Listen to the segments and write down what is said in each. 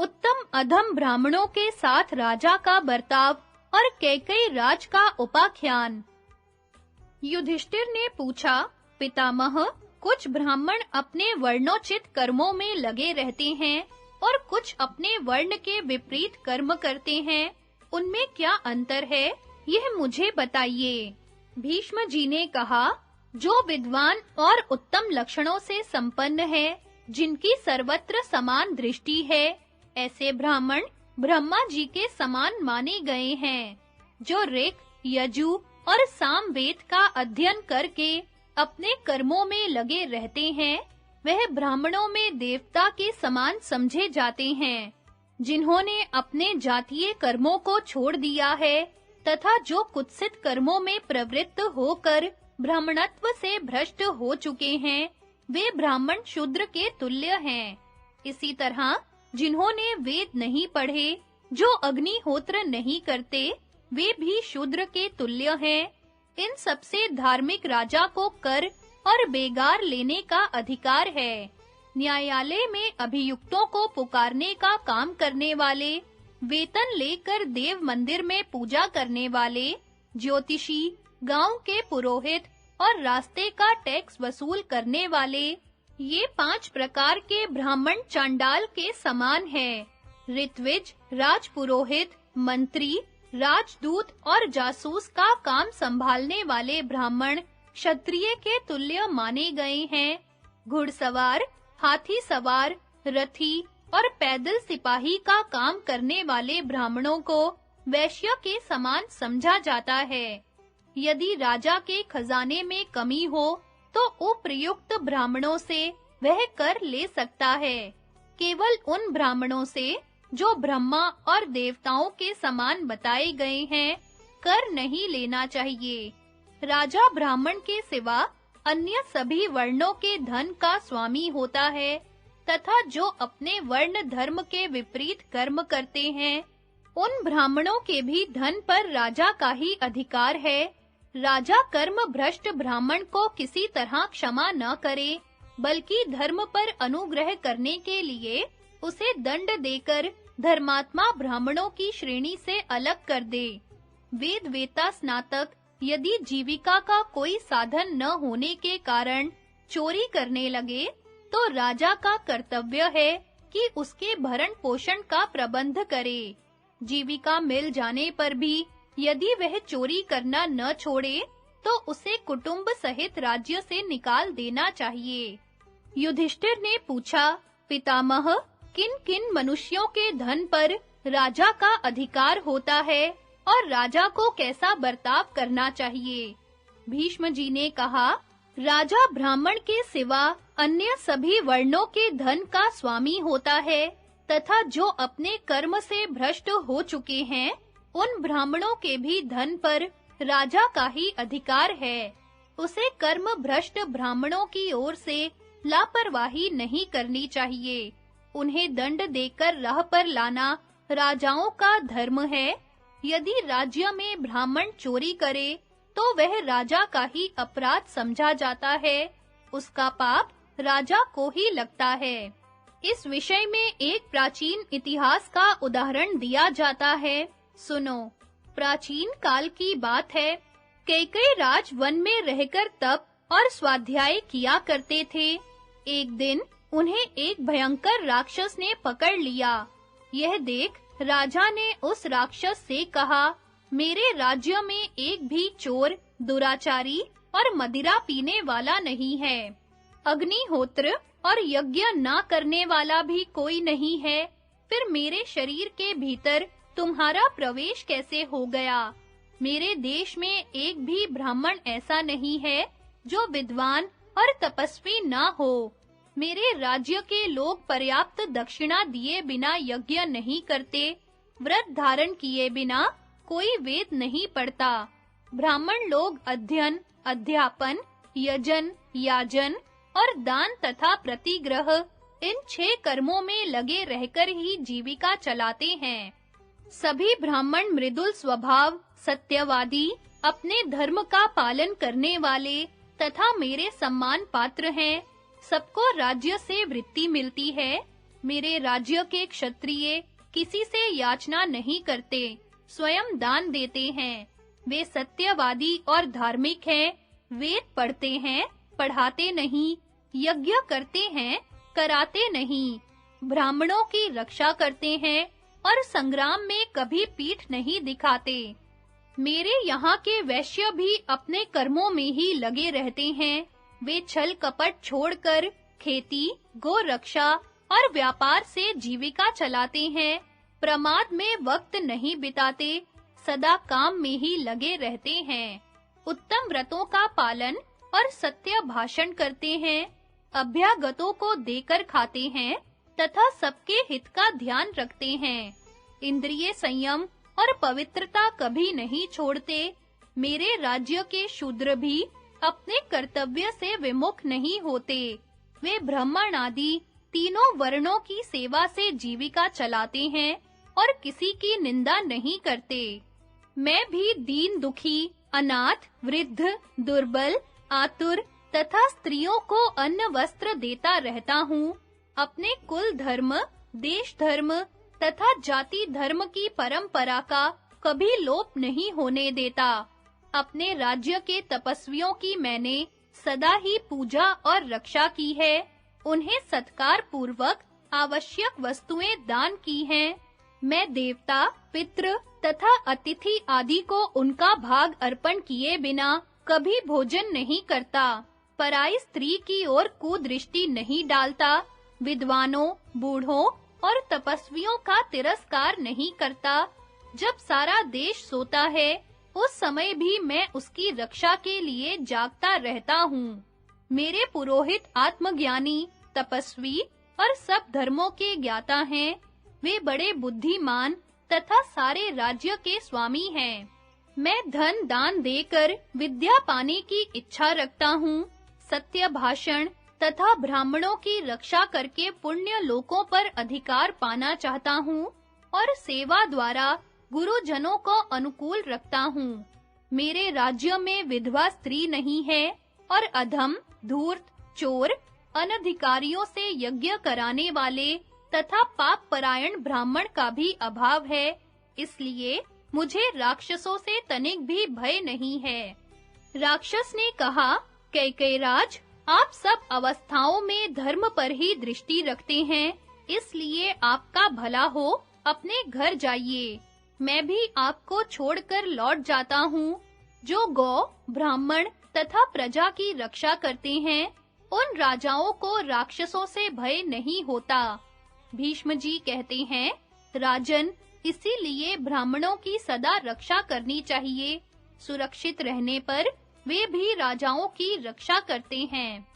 उत्तम अधम ब्राह्मणों के साथ राजा का बर्ताव और कैकेयी राज का उपाख्यान। युधिष्ठिर ने पूछा, पितामह, कुछ ब्राह्मण अपने वर्णोचित कर्मों में लगे रहते हैं और कुछ अपने वर्ण के विपरीत कर्म करते हैं, उनमें क्या अंतर है, यह मुझे बताइए। भीष्म जी ने कहा, जो विद्वान और उत्तम लक्षणों से संपन्न है, जिनकी सर्वत्र समान दृष्टि है, ऐसे ब्राह्मण ब्रह्मा जी के समान माने गए हैं। जो ऋक्, यजु और साम वेद का अध्ययन करके अपने कर्मों में लगे रहते हैं, वह ब्राह्मणों में देवता के समान समझे जाते हैं। जिन्होंने अपने जातीय कर्मों को छोड़ दिया है तथा जो कुत्सित कर्मों में प्रवृत्त होकर ब्राह्मणत्व से भ्रष्ट हो चुके हैं, वे ब्राह्मण शूद्र के तुल्य हैं। इसी तरह जिन्होंने वेद नहीं पढ़े, जो अग्निहोत्र नहीं करते, वे भी शूद्र के तुल्य हैं। इन सबसे धार्मिक राजा को कर और बेगार लेने का अधिकार है। न्यायालय में अभियुक्तों को पुकारने का काम करने वाले, वेतन लेकर देव मंदिर में पूजा करने वाले, ज्योतिषी, गांव के पुरोहित और रास्ते का टैक्स वसूल करने वाले, ये 5 प्रकार के ब्राह्मण चांडाल के समान हैं। ऋत्विज, राजपुरोहित, मंत्री, राजदूत और जासूस का काम संभालने वाले ब्राह्मण क्षत्रिय के तुल्य माने गए हैं। घुड़सवार, हाथी सवार, रथी और पैदल सिपाही का काम करने वाले ब्राह्मणों को वैश्य के समान समझा जाता है। यदि राजा के खजाने में कमी हो, तो उपर्युक्त ब्राह्मणों से वह कर ले सकता है। केवल उन ब्राह्मणों से जो ब्रह्मा और देवताओं के समान बताए गए हैं, कर नहीं लेना चाहिए। राजा ब्राह्मण के सिवा अन्य सभी वर्णों के धन का स्वामी होता है तथा जो अपने वर्ण धर्म के विपरीत कर्म करते हैं, उन ब्राह्मणों के भी धन पर राजा का ही अधिकार है। राजा कर्म भ्रष्ट ब्राह्मण को किसी तरह क्षमा न करे, बल्कि धर्म पर अनुग्रह करने के लिए उसे दंड देकर धर्मात्मा ब्राह्मणों की श्रेणी से अलग कर दे। वेद वेता स्नातक यदि जीविका का कोई साधन न होने के कारण चोरी करने लगे, तो राजा का कर्तव्य है कि उसके भरण पोषण का प्रबंध करे। जीविका मिल जाने पर भी यदि वह चोरी करना न छोड़े, तो उसे कुटुंब सहित राज्य से निकाल देना चाहिए। युधिष्ठिर ने पूछा, पितामह, किन-किन मनुष्यों के धन पर राजा का अधिकार होता है और राजा को कैसा बर्ताव करना चाहिए? भीष्म जी ने कहा, राजा ब्राह्मण के सिवा अन्य सभी वर्णों के धन का स्वामी होता है तथा जो अपने कर्म से भ्रष्ट हो चुके हैं, उन ब्राह्मणों के भी धन पर राजा का ही अधिकार है। उसे कर्म भ्रष्ट ब्राह्मणों की ओर से लापरवाही नहीं करनी चाहिए। उन्हें दंड देकर राह पर लाना राजाओं का धर्म है। यदि राज्य में ब्राह्मण चोरी करे, तो वह राजा का ही अपराध समझा जाता है। उसका पाप राजा को ही लगता है। इस विषय में एक प्राचीन इतिहास का उदाहरण दिया जाता है। सुनो, प्राचीन काल की बात है। कैकेयी राज वन में रहकर तप और स्वाध्याय किया करते थे। एक दिन उन्हें एक भयंकर राक्षस ने पकड़ लिया। यह देख राजा ने उस राक्षस से कहा, मेरे राज्य में एक भी चोर, दुराचारी और मदिरा पीने वाला नहीं है। अग्निहोत्र और यज्ञ ना करने वाला भी कोई नहीं है। फिर मेरे शरीर के भीतर तुम्हारा प्रवेश कैसे हो गया? मेरे देश में एक भी ब्राह्मण ऐसा नहीं है जो विद्वान और तपस्वी ना हो। मेरे राज्य के लोग पर्याप्त दक्षिणा दिए बिना यज्ञ नहीं करते। व्रत धारण किए बिना कोई वेद नहीं पढ़ता। ब्राह्मण लोग अध्ययन, अध्यापन, यजन, याजन और दान तथा प्रतिग्रह, इन 6 कर्मों में लगे रहकर ही जीविका चलाते हैं। सभी ब्राह्मण मृदुल स्वभाव, सत्यवादी, अपने धर्म का पालन करने वाले तथा मेरे सम्मान पात्र हैं। सबको राज्य से वृत्ति मिलती है। मेरे राज्य के क्षत्रिय किसी से याचना नहीं करते, स्वयं दान देते हैं। वे सत्यवादी और धार्मिक हैं, वेद पढ़ते हैं, पढ़ाते नहीं, यज्ञ करते हैं, कराते नहीं, ब्राह्मणों की रक्षा करते हैं और संग्राम में कभी पीठ नहीं दिखाते। मेरे यहाँ के वैश्य भी अपने कर्मों में ही लगे रहते हैं। वे छल कपट छोड़कर खेती, गो रक्षा और व्यापार से जीविका चलाते हैं, प्रमाद में वक्त नहीं बिताते, सदा काम में ही लगे रहते हैं, उत्तम व्रतों का पालन और सत्य भाषण करते हैं, अभ्यागतों को देकर खाते हैं तथा सबके हित का ध्यान रखते हैं, इंद्रिय संयम और पवित्रता कभी नहीं छोड़ते। मेरे राज्य के शूद्र भी अपने कर्तव्य से विमुख नहीं होते। वे ब्राह्मण आदि तीनों वर्णों की सेवा से जीविका चलाते हैं और किसी की निंदा नहीं करते। मैं भी दीन दुखी, अनाथ, वृद्ध, दुर्बल, आतुर तथा स्त्रियों को अन्न वस्त्र देता रहता हूँ। अपने कुल धर्म, देश धर्म तथा जाति धर्म की परंपरा का कभी लोप नहीं होने देता। अपने राज्य के तपस्वियों की मैंने सदा ही पूजा और रक्षा की है। उन्हें सत्कार पूर्वक आवश्यक वस्तुएं दान की हैं। मैं देवता, पितृ तथा अतिथि आदि को उनका भाग अर्पण किए बिना कभी भोजन नहीं करता। पराई स्त्री की ओर कुदृष्टि नहीं डालता। विद्वानों, बूढ़ों और तपस्वियों का तिरस्कार नहीं करता। जब सारा देश सोता है, उस समय भी मैं उसकी रक्षा के लिए जागता रहता हूँ। मेरे पुरोहित आत्मज्ञानी, तपस्वी और सब धर्मों के ज्ञाता हैं। वे बड़े बुद्धिमान तथा सारे राज्य के स्वामी हैं। मैं धन दान देकर विद्या पाने की इच्छा रखता हूँ। सत्य भाषण तथा ब्राह्मणों की रक्षा करके पुण्य लोकों पर अधिकार पाना चाहता हूँ और सेवा द्वारा गुरुजनों को अनुकूल रखता हूँ। मेरे राज्य में विधवा स्त्री नहीं है और अधम, धूर्त, चोर, अनधिकारियों से यज्ञ कराने वाले तथा पाप परायण ब्राह्मण का भी अभाव है। इसलिए मुझे राक्षसों से तनिक भी भय नहीं है। राक्षस ने कहा, कैकेयराज, आप सब अवस्थाओं में धर्म पर ही दृष्टि रखते हैं, इसलिए आपका भला हो, अपने घर जाइए। मैं भी आपको छोड़कर लौट जाता हूँ। जो गौ, ब्राह्मण तथा प्रजा की रक्षा करते हैं, उन राजाओं को राक्षसों से भय नहीं होता। भीष्म जी कहते हैं, राजन, इसीलिए ब्राह्मणों की सदा रक्षा करनी चाहिए। सुरक्षित रहने पर वे भी राजाओं की रक्षा करते हैं।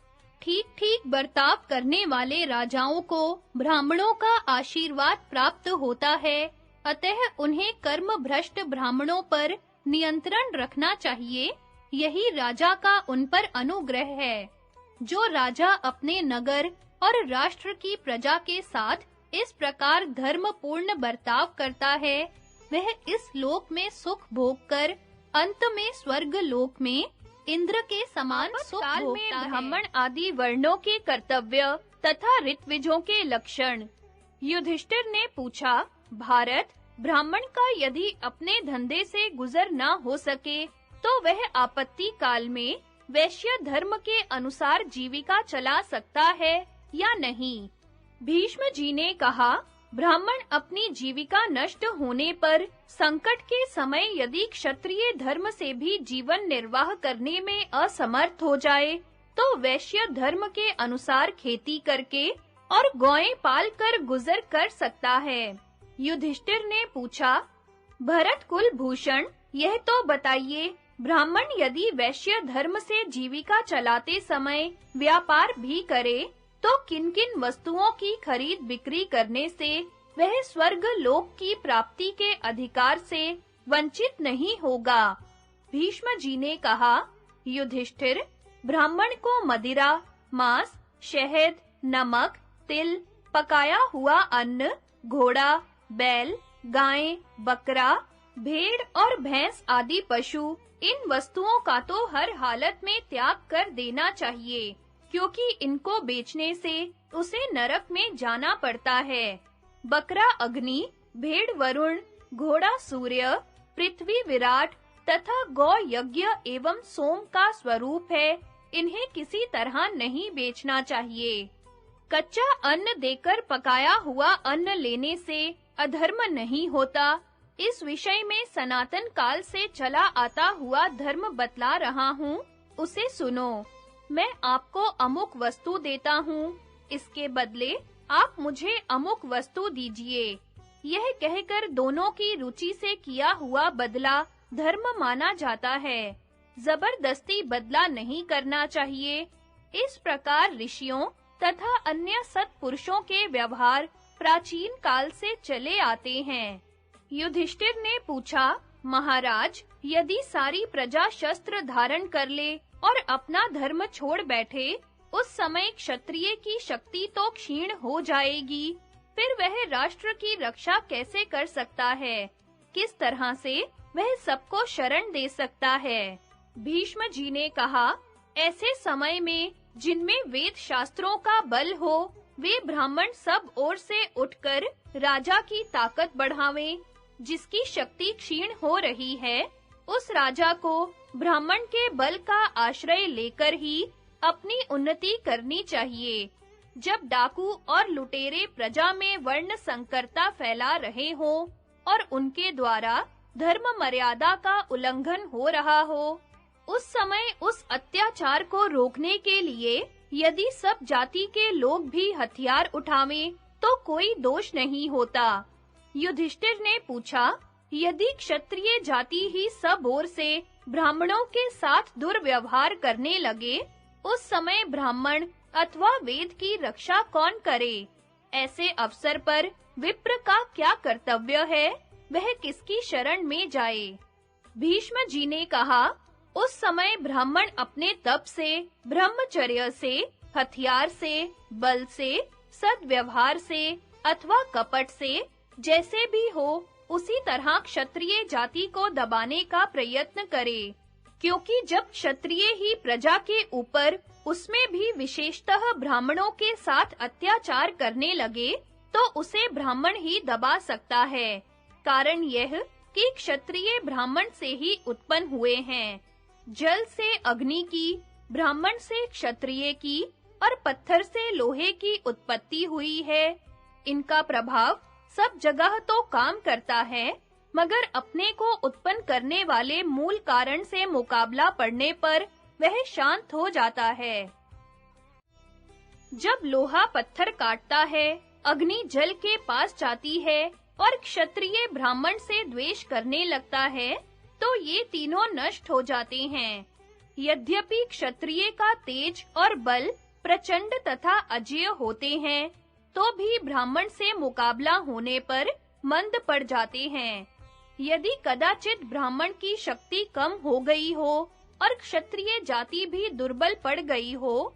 ठीक-ठीक बर्ताव करने वाले राजाओं को ब्राह्मणों का आशीर्वाद प्राप्त होता है। अतः उन्हें कर्म भ्रष्ट ब्राह्मणों पर नियंत्रण रखना चाहिए। यही राजा का उन पर अनुग्रह है। जो राजा अपने नगर और राष्ट्र की प्रजा के साथ इस प्रकार धर्मपूर्ण बर्ताव करता है, वह इस लोक में सुख भोगकर अंत में स्वर्ग लोक में इंद्र के समान सुख भोगता है। ब्राह्मण आदि वर्णों के कर्तव्य तथा ऋत्विजों के लक्षण। युधिष्ठिर ने पूछा, भारत, ब्राह्मण का यदि अपने धंधे से गुजर न हो सके, तो वह आपत्ति काल में वैश्य धर्म के अनुसार जीविका चला सकता है या नहीं? भीष्म जी ने कहा, ब्राह्मण अपनी जीविका नष्ट होने पर संकट के समय यदि क्षत्रिय धर्म से भी जीवन निर्वाह करने में असमर्थ हो जाए, तो वैश्य धर्म के अनुसार खेती करके और गौएं पाल कर गुजर कर सकता है। युधिष्ठिर ने पूछा, भरत कुल भूषण, यह तो बताइए, ब्राह्मण यदि वैश्य धर्म से जीविका चलाते समय व्यापार भी करे, तो किन-किन वस्तुओं की खरीद बिक्री करने से वह स्वर्ग लोक की प्राप्ति के अधिकार से वंचित नहीं होगा? भीष्म जी ने कहा, युधिष्ठिर, ब्राह्मण को मदिरा, मांस, शहद, नमक, तिल, पकाया हुआ अन्न, घोड़ा, बैल, गाय, बकरा, भेड़ और भैंस आदि पशु, इन वस्तुओं का तो हर हालत में त्याग कर देना चाहिए, क्योंकि इनको बेचने से उसे नरक में जाना पड़ता है। बकरा अग्नि, भेड़ वरुण, घोड़ा सूर्य, पृथ्वी विराट तथा गौ यज्ञ एवं सोम का स्वरूप है। इन्हें किसी तरह नहीं बेचना चाहिए। कच्चा अन्न देकर पकाया हुआ अन्न लेने से अधर्म नहीं होता। इस विषय में सनातन काल से चला आता हुआ धर्म बतला रहा हूँ, उसे सुनो। मैं आपको अमुक वस्तु देता हूँ, इसके बदले आप मुझे अमुक वस्तु दीजिए। यह कहकर दोनों की रुचि से किया हुआ बदला धर्म माना जाता है। जबरदस्ती बदला नहीं करना चाहिए। इस प्रकार ऋषियों तथा अन्य सत्पुरुषों के व्यवहार प्राचीन काल से चले आते हैं। युधिष्ठिर ने पूछा, महाराज, यदि सारी प्रजा शस्त्र धारण कर ले और अपना धर्म छोड़ बैठे, उस समय क्षत्रिय की शक्ति तो क्षीण हो जाएगी। फिर वह राष्ट्र की रक्षा कैसे कर सकता है? किस तरह से वह सबको शरण दे सकता है? भीष्म जी ने कहा, ऐसे समय में जिनमें वेद शास्त्रों का बल हो, वे ब्राह्मण सब ओर से उठकर राजा की ताकत बढ़ावें। जिसकी शक्ति क्षीण हो रही है, उस राजा को ब्राह्मण के बल का आश्रय लेकर ही अपनी उन्नति करनी चाहिए। जब डाकू और लुटेरे प्रजा में वर्ण संकरता फैला रहे हो और उनके द्वारा धर्म मर्यादा का उल्लंघन हो रहा हो, उस समय उस अत्याचार को रोकने के लिए यदि सब जाति के लोग भी हथियार उठावें, तो कोई दोष नहीं होता। युधिष्ठिर ने पूछा, यदि क्षत्रिय जाति ही सब ओर से ब्राह्मणों के साथ दुर्व्यवहार करने लगे, उस समय ब्राह्मण अथवा वेद की रक्षा कौन करे? ऐसे अवसर पर विप्र का क्या कर्तव्य है? वह किसकी शरण में जाए? भीष्म जी ने कहा, उस समय ब्राह्मण अपने तप से, ब्रह्मचर्य से, हथियार से, बल से, सद्व्यवहार से अथवा कपट से, जैसे भी हो, उसी तरह क्षत्रिय जाति को दबाने का प्रयत्न करे। क्योंकि जब क्षत्रिय ही प्रजा के ऊपर, उसमें भी विशेषतः ब्राह्मणों के साथ अत्याचार करने लगे, तो उसे ब्राह्मण ही दबा सकता है। कारण यह कि क्षत्रिय ब्राह्मण से ही उत्पन्न हुए हैं। जल से अग्नि की, ब्राह्मण से क्षत्रिय की और पत्थर से लोहे की उत्पत्ति हुई है। इनका प्रभाव सब जगह तो काम करता है, मगर अपने को उत्पन्न करने वाले मूल कारण से मुकाबला पड़ने पर वह शांत हो जाता है। जब लोहा पत्थर काटता है, अग्नि जल के पास जाती है और क्षत्रिय ब्राह्मण से द्वेष करने लगता है, तो ये तीनों नष्ट हो जाते हैं। यद्यपि क्षत्रिय का तेज और बल प्रचंड तथा अजेय होते हैं, तो भी ब्राह्मण से मुकाबला होने पर मंद पड़ जाते हैं। यदि कदाचित ब्राह्मण की शक्ति कम हो गई हो और क्षत्रिय जाति भी दुर्बल पड़ गई हो,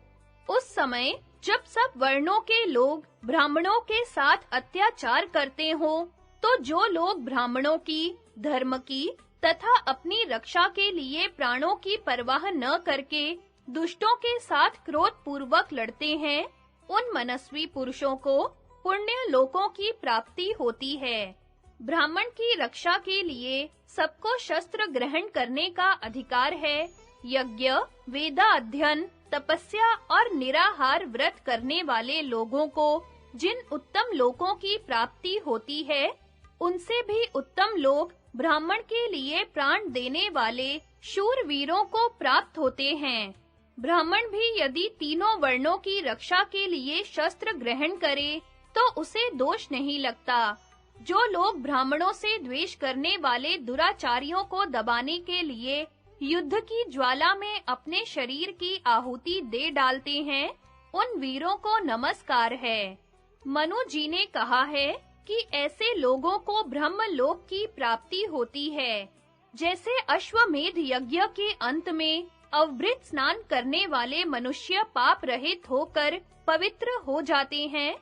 उस समय जब सब वर्णों के लोग ब्राह्मणों के साथ अत्याचार करते हो, तो जो लोग ब्राह्मणों की, धर्म की तथा अपनी रक्षा के लिए प्राणों की परवाह न करके दुष्टों के साथ क्रोध पूर्वक लड़ते हैं, उन मनस्वी पुरुषों को पुण्य लोकों की प्राप्ति होती है। ब्राह्मण की रक्षा के लिए सबको शस्त्र ग्रहण करने का अधिकार है। यज्ञ, वेदा अध्ययन, तपस्या और निराहार व्रत करने वाले लोगों को जिन उत्तम लोकों की प्राप्ति होती है, उनसे भी उत्तम लोक ब्राह्मण के लिए प्राण देने वाले शूरवीरों को प्राप्त होते हैं। ब्राह्मण भी यदि तीनों वर्णों की रक्षा के लिए शस्त्र ग्रहण करे, तो उसे दोष नहीं लगता। जो लोग ब्राह्मणों से द्वेष करने वाले दुराचारियों को दबाने के लिए युद्ध की ज्वाला में अपने शरीर की आहुति दे डालते हैं, उन वीरों को नमस्कार है। मनु जी ने कहा है कि ऐसे लोगों को ब्रह्मलोक की प्राप्ति होती है। जैसे अश्वमेध यज्ञ के अंत में अवभृत स्नान करने वाले मनुष्य पाप रहित होकर पवित्र हो जाते हैं,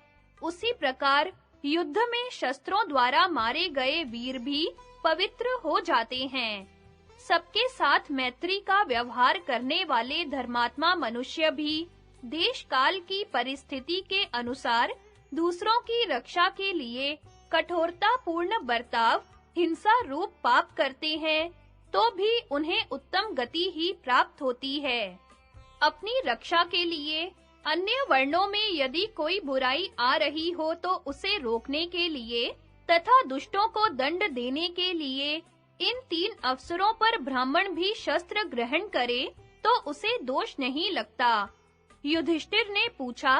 उसी प्रकार युद्ध में शस्त्रों द्वारा मारे गए वीर भी पवित्र हो जाते हैं। सबके साथ मैत्री का व्यवहार करने वाले धर्मात्मा मनुष्य भी देश काल की परिस्थिति के अनुसार दूसरों की रक्षा के लिए कठोरता पूर्ण बर्ताव हिंसा रूप पाप करते हैं, तो भी उन्हें उत्तम गति ही प्राप्त होती है। अपनी रक्षा के लिए अन्य वर्णों में यदि कोई बुराई आ रही हो तो उसे रोकने के लिए तथा दुष्टों को दंड देने के लिए इन 3 अवसरों पर ब्राह्मण भी शस्त्र ग्रहण करे तो उसे दोष नहीं लगता। युधिष्ठिर ने पूछा,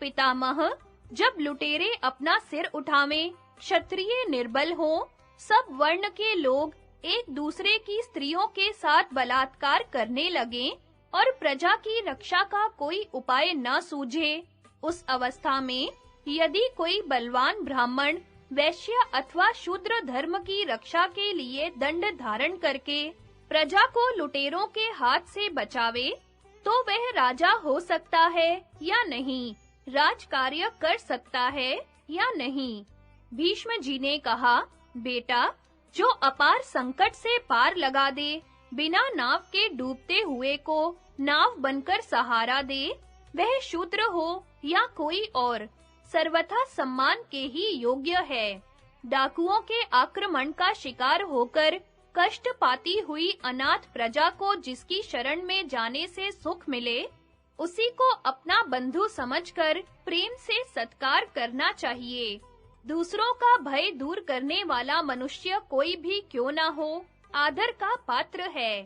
पितामह, जब लुटेरे अपना सिर उठावें, क्षत्रिय निर्बल हों, सब वर्ण के लोग एक दूसरे की स्त्रियों के साथ बलात्कार करने लगें और प्रजा की रक्षा का कोई उपाय न सूझे, उस अवस्था में यदि कोई बलवान ब्राह्मण वैश्य अथवा शूद्र धर्म की रक्षा के लिए दंड धारण करके प्रजा को लुटेरों के हाथ से बचावे, तो वह राजा हो सकता है या नहीं, राजकार्य कर सकता है या नहीं। भीष्म जी ने कहा, बेटा, जो अपार संकट से पार लगा दे, बिना नाव के डूबते हुए को नाव बनकर सहारा दे, वह शूद्र हो या कोई और, सर्वथा सम्मान के ही योग्य है। डाकुओं के आक्रमण का शिकार होकर कष्ट पाती हुई अनाथ प्रजा को जिसकी शरण में जाने से सुख मिले, उसी को अपना बंधु समझकर प्रेम से सत्कार करना चाहिए। दूसरों का भय दूर करने वाला मनुष्य कोई भी क्यों ना हो, आदर का पात्र है।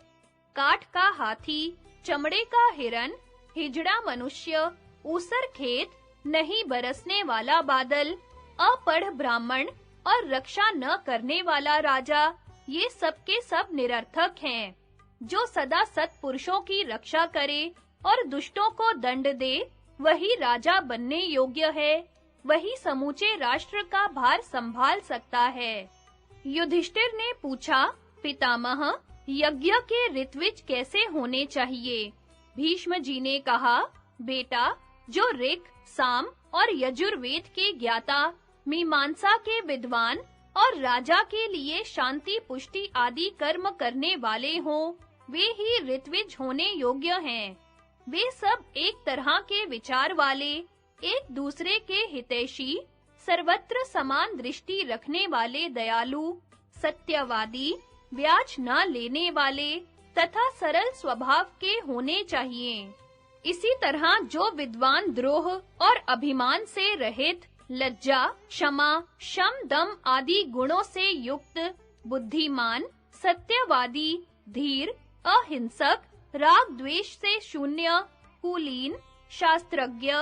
काठ का हाथी, चमड़े का हिरन, हिजड़ा मनुष्य, ऊसर खेत, नहीं बरसने वाला बादल, अपढ़ ब्राह्मण और रक्षा न करने वाला राजा, ये सब के सब निरर्थक हैं। जो सदा सत्पुरुषों की रक्षा करे और दुष्टों को दंड दे, वही राजा बनने योग्य है, वही समूचे राष्ट्र का भार संभाल सकता है। युधिष्ठिर ने पूछा, पितामह, यज्ञ के ऋत्विज कैसे होने चाहिए? भीष्म जी ने कहा, बेटा, जो ऋक्, साम और यजुर्वेद के ज्ञाता, मीमांसा के विद्वान और राजा के लिए शांति पुष्टि आदि कर्म करने वाले हों, वे ही ऋत्विज होने योग्य हैं। वे सब एक तरह के विचार वाले, एक दूसरे के हितैषी, सर्वत्र समान दृष्टि रखने वाले दयालु, सत्यवादी, ब्याज न लेने वाले तथा सरल स्वभाव के होने चाहिए। इसी तरह जो विद्वान द्रोह और अभिमान से रहित, लज्जा, क्षमा, शम, दम आदि गुणों से युक्त, बुद्धिमान, सत्यवादी, धीर, अहिंसक, राग द्वेष से शून्य, कुलीन, शास्त्रज्ञ,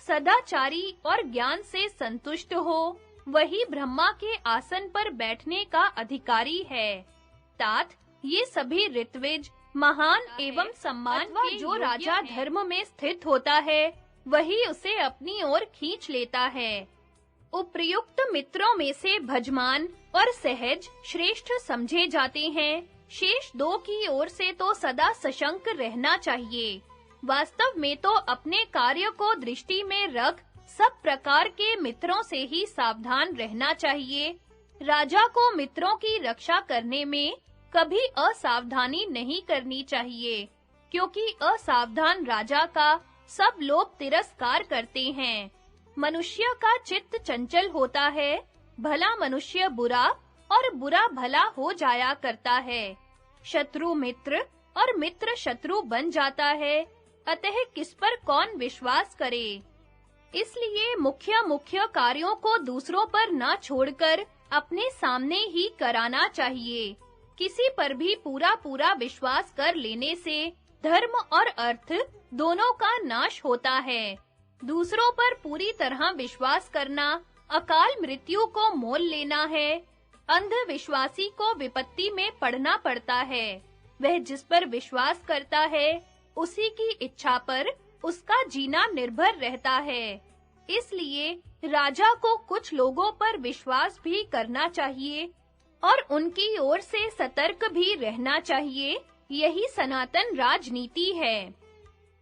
सदाचारी और ज्ञान से संतुष्ट हो, वही ब्रह्मा के आसन पर बैठने का अधिकारी है। तात, ये सभी ऋत्विज महान एवं सम्मान के जो राजा धर्म में स्थित होता है, वही उसे अपनी ओर खींच लेता है। उपर्युक्त मित्रों में से भजमान और सहज श्रेष्ठ समझे जाते हैं। शेष 2 की ओर से तो सदा सशंक रहना चाहिए। वास्तव में तो अपने कार्य को दृष्टि में रख सब प्रकार के मित्रों से ही सावधान रहना चाहिए। राजा को मित्रों की रक्षा करने में कभी असावधानी नहीं करनी चाहिए, क्योंकि असावधान राजा का सब लोग तिरस्कार करते हैं। मनुष्य का चित्त चंचल होता है, भला मनुष्य बुरा और बुरा भला हो जाया करता है। शत्रु मित्र और मित्र शत्रु बन जाता है, अतः किस पर कौन विश्वास करे। इसलिए मुख्य कार्यों को दूसरों पर न छोड़कर अपने सामने ही कराना चाहिए। किसी पर भी पूरा विश्वास कर लेने से धर्म और अर्थ दोनों का नाश होता है। दूसरों पर पूरी तरह विश्वास करना अकाल मृत्यु को मोल लेना है। अंधविश्वासी को विपत्ति में पड़ना पड़ता है। वह जिस पर विश्वास करता है, उसी की इच्छा पर उसका जीना निर्भर रहता है। इसलिए राजा को कुछ लोगों पर विश्वास भी करना चाहिए और उनकी ओर से सतर्क भी रहना चाहिए। यही सनातन राजनीति है।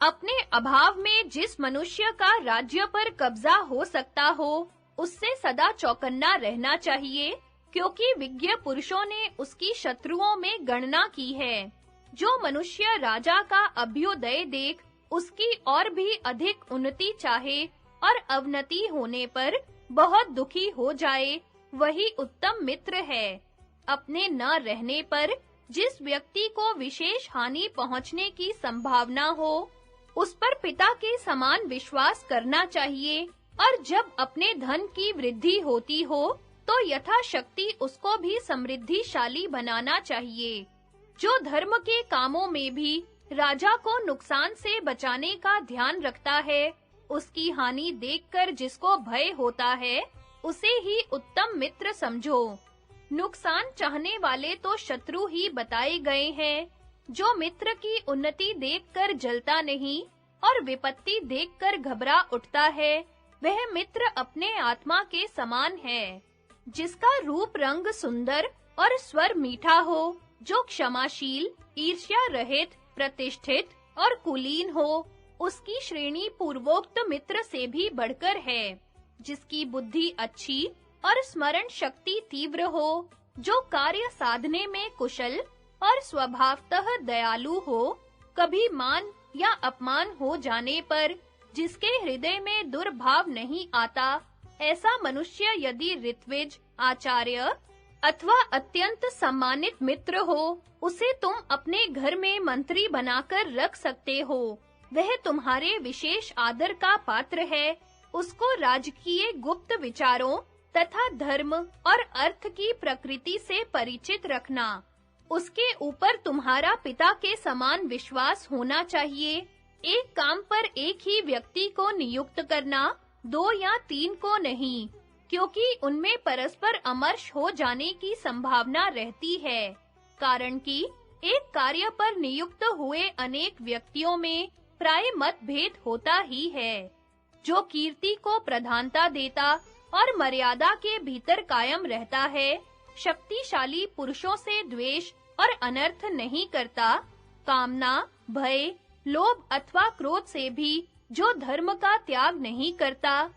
अपने अभाव में जिस मनुष्य का राज्य पर कब्जा हो सकता हो, उससे सदा चौकन्ना रहना चाहिए, क्योंकि विज्ञ पुरुषों ने उसकी शत्रुओं में गणना की है। जो मनुष्य राजा का अभ्युदय देख उसकी और भी अधिक उन्नति चाहे और अवनति होने पर बहुत दुखी हो जाए, वही उत्तम मित्र है। अपने न रहने पर जिस व्यक्ति को विशेष हानि पहुंचने की संभावना हो, उस पर पिता के समान विश्वास करना चाहिए, और जब अपने धन की वृद्धि होती हो तो यथाशक्ति उसको भी समृद्धिशाली बनाना चाहिए। जो धर्म के कामों में भी राजा को नुकसान से बचाने का ध्यान रखता है, उसकी हानि देखकर जिसको भय होता है, उसे ही उत्तम मित्र समझो। नुकसान चाहने वाले तो शत्रु ही बताए गए हैं। जो मित्र की उन्नति देखकर जलता नहीं और विपत्ति देखकर घबरा उठता है, वह मित्र अपने आत्मा के समान है। जिसका रूप रंग सुंदर और स्वर मीठा हो, जो क्षमाशील, ईर्ष्या रहित, प्रतिष्ठित और कुलीन हो, उसकी श्रेणी पूर्वोक्त मित्र से भी बढ़कर है। जिसकी बुद्धि अच्छी और स्मरण शक्ति तीव्र हो, जो कार्य साधने में कुशल और स्वभावतः दयालु हो, कभी मान या अपमान हो जाने पर जिसके हृदय में दुर्भाव नहीं आता, ऐसा मनुष्य यदि ऋत्विज, आचार्य अथवा अत्यंत सम्मानित मित्र हो, उसे तुम अपने घर में मंत्री बनाकर रख सकते हो। वह तुम्हारे विशेष आदर का पात्र है। उसको राजकीय गुप्त विचारों तथा धर्म और अर्थ की प्रकृति से परिचित रखना। उसके ऊपर तुम्हारा पिता के समान विश्वास होना चाहिए। एक काम पर एक ही व्यक्ति को नियुक्त करना, 2 या 3 को नहीं, क्योंकि उनमें परस्पर अमर्ष हो जाने की संभावना रहती है। कारण कि एक कार्य पर नियुक्त हुए अनेक व्यक्तियों में प्राय मतभेद होता ही है। जो कीर्ति को प्रधानता देता और मर्यादा के भीतर कायम रहता है, शक्तिशाली पुरुषों से द्वेष और अनर्थ नहीं करता। कामना, भय, लोभ अथवा क्रोध से भी जो धर्म का त्याग नहीं करता,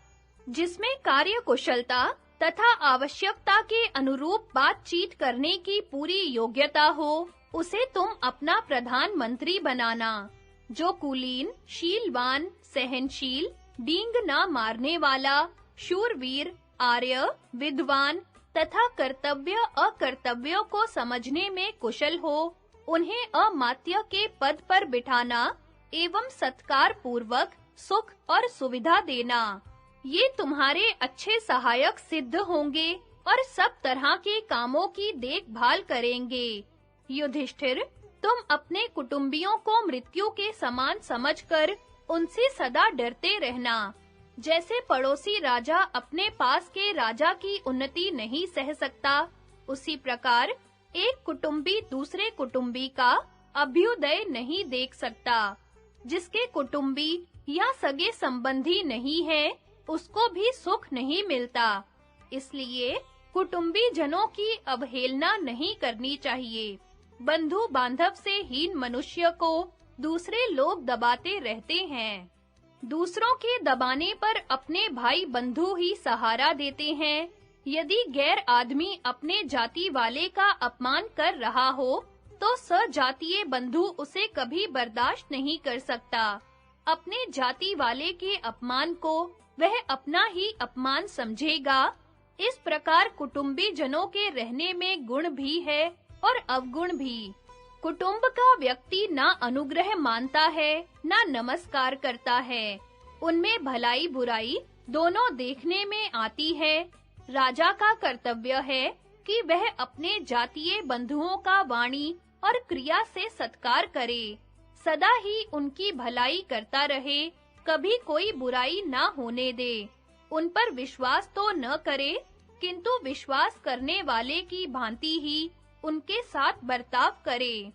जिसमें कार्य कुशलता तथा आवश्यकता के अनुरूप बातचीत करने की पूरी योग्यता हो, उसे तुम अपना प्रधानमंत्री बनाना। जो कुलीन, शीलवान, सहनशील, डींग न मारने वाला, शूरवीर, आर्य, विद्वान तथा कर्तव्य अकर्तव्यों को समझने में कुशल हो, उन्हें अमात्य के पद पर बिठाना एवं सत्कार पूर्वक सुख और सुविधा देना। ये तुम्हारे अच्छे सहायक सिद्ध होंगे और सब तरह के कामों की देखभाल करेंगे। युधिष्ठिर, तुम अपने कुटुंबियों को मृत्यु के समान समझकर उनसे सदा डरते रहना। जैसे पड़ोसी राजा अपने पास के राजा की उन्नति नहीं सह सकता, उसी प्रकार एक कुटुंबी दूसरे कुटुंबी का अभ्युदय नहीं देख सकता। जिसके कुटुंबी या सगे संबंधी नहीं है, उसको भी सुख नहीं मिलता। इसलिए कुटुंबी जनों की अवहेलना नहीं करनी चाहिए। बंधु बांधव से हीन मनुष्य को दूसरे लोग दबाते रहते हैं। दूसरों के दबाने पर अपने भाई बंधु ही सहारा देते हैं। यदि गैर आदमी अपने जाति वाले का अपमान कर रहा हो, तो सजातीय बंधु उसे कभी बर्दाश्त नहीं कर सकता। अपने जाति वाले के अपमान को वह अपना ही अपमान समझेगा। इस प्रकार कुटुंबी जनों के रहने में गुण भी है और अवगुण भी। कुटुंब का व्यक्ति ना अनुग्रह मानता है, ना नमस्कार करता है। उनमें भलाई बुराई दोनों देखने में आती है। राजा का कर्तव्य है कि वह अपने जातीय बंधुओं का वाणी और क्रिया से सत्कार करे, सदा ही उनकी भलाई करता रहे, कभी कोई बुराई ना होने दे। उन पर विश्वास तो न करे, किंतु विश्वास करने वाले की भांति ही उनके साथ बर्ताव करे।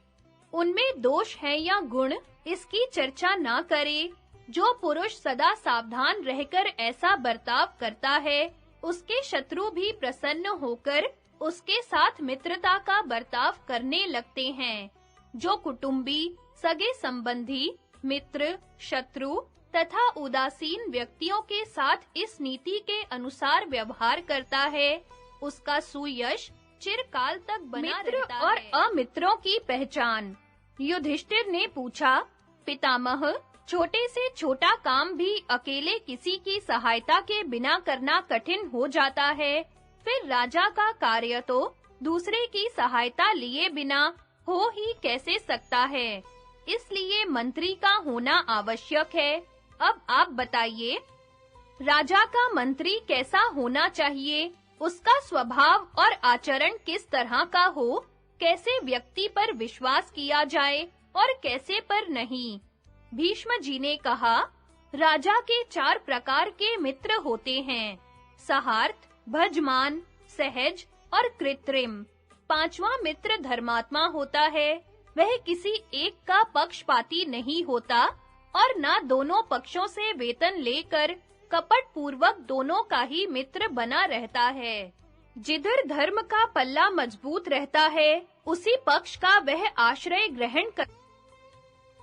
उनमें दोष है या गुण, इसकी चर्चा ना करे। जो पुरुष सदा सावधान रहकर ऐसा बर्ताव करता है, उसके शत्रु भी प्रसन्न होकर उसके साथ मित्रता का बर्ताव करने लगते हैं। जो कुटुंबी, सगे संबंधी, मित्र, शत्रु तथा उदासीन व्यक्तियों के साथ इस नीति के अनुसार व्यवहार करता है, उसका सुयश चिरकाल तक बना रहता है। और अमित्रों की पहचान। युधिष्ठिर ने पूछा, पितामह, छोटे से छोटा काम भी अकेले किसी की सहायता के बिना करना कठिन हो जाता है, फिर राजा का कार्य तो दूसरे की सहायता लिए बिना हो ही कैसे सकता है। इसलिए मंत्री का होना आवश्यक है। अब आप बताइए, राजा का मंत्री कैसा होना चाहिए? उसका स्वभाव और आचरण किस तरह का हो? कैसे व्यक्ति पर विश्वास किया जाए और कैसे पर नहीं? भीष्म जी ने कहा, राजा के 4 प्रकार के मित्र होते हैं, सहार्थ, भजमान, सहज और कृत्रिम। 5वां मित्र धर्मात्मा होता है। वह किसी एक का पक्षपाती नहीं होता और ना दोनों पक्षों से वेतन लेकर कपट पूर्वक दोनों का ही मित्र बना रहता है। जिधर धर्म का पल्ला मजबूत रहता है, उसी पक्ष का वह आश्रय ग्रहण कर।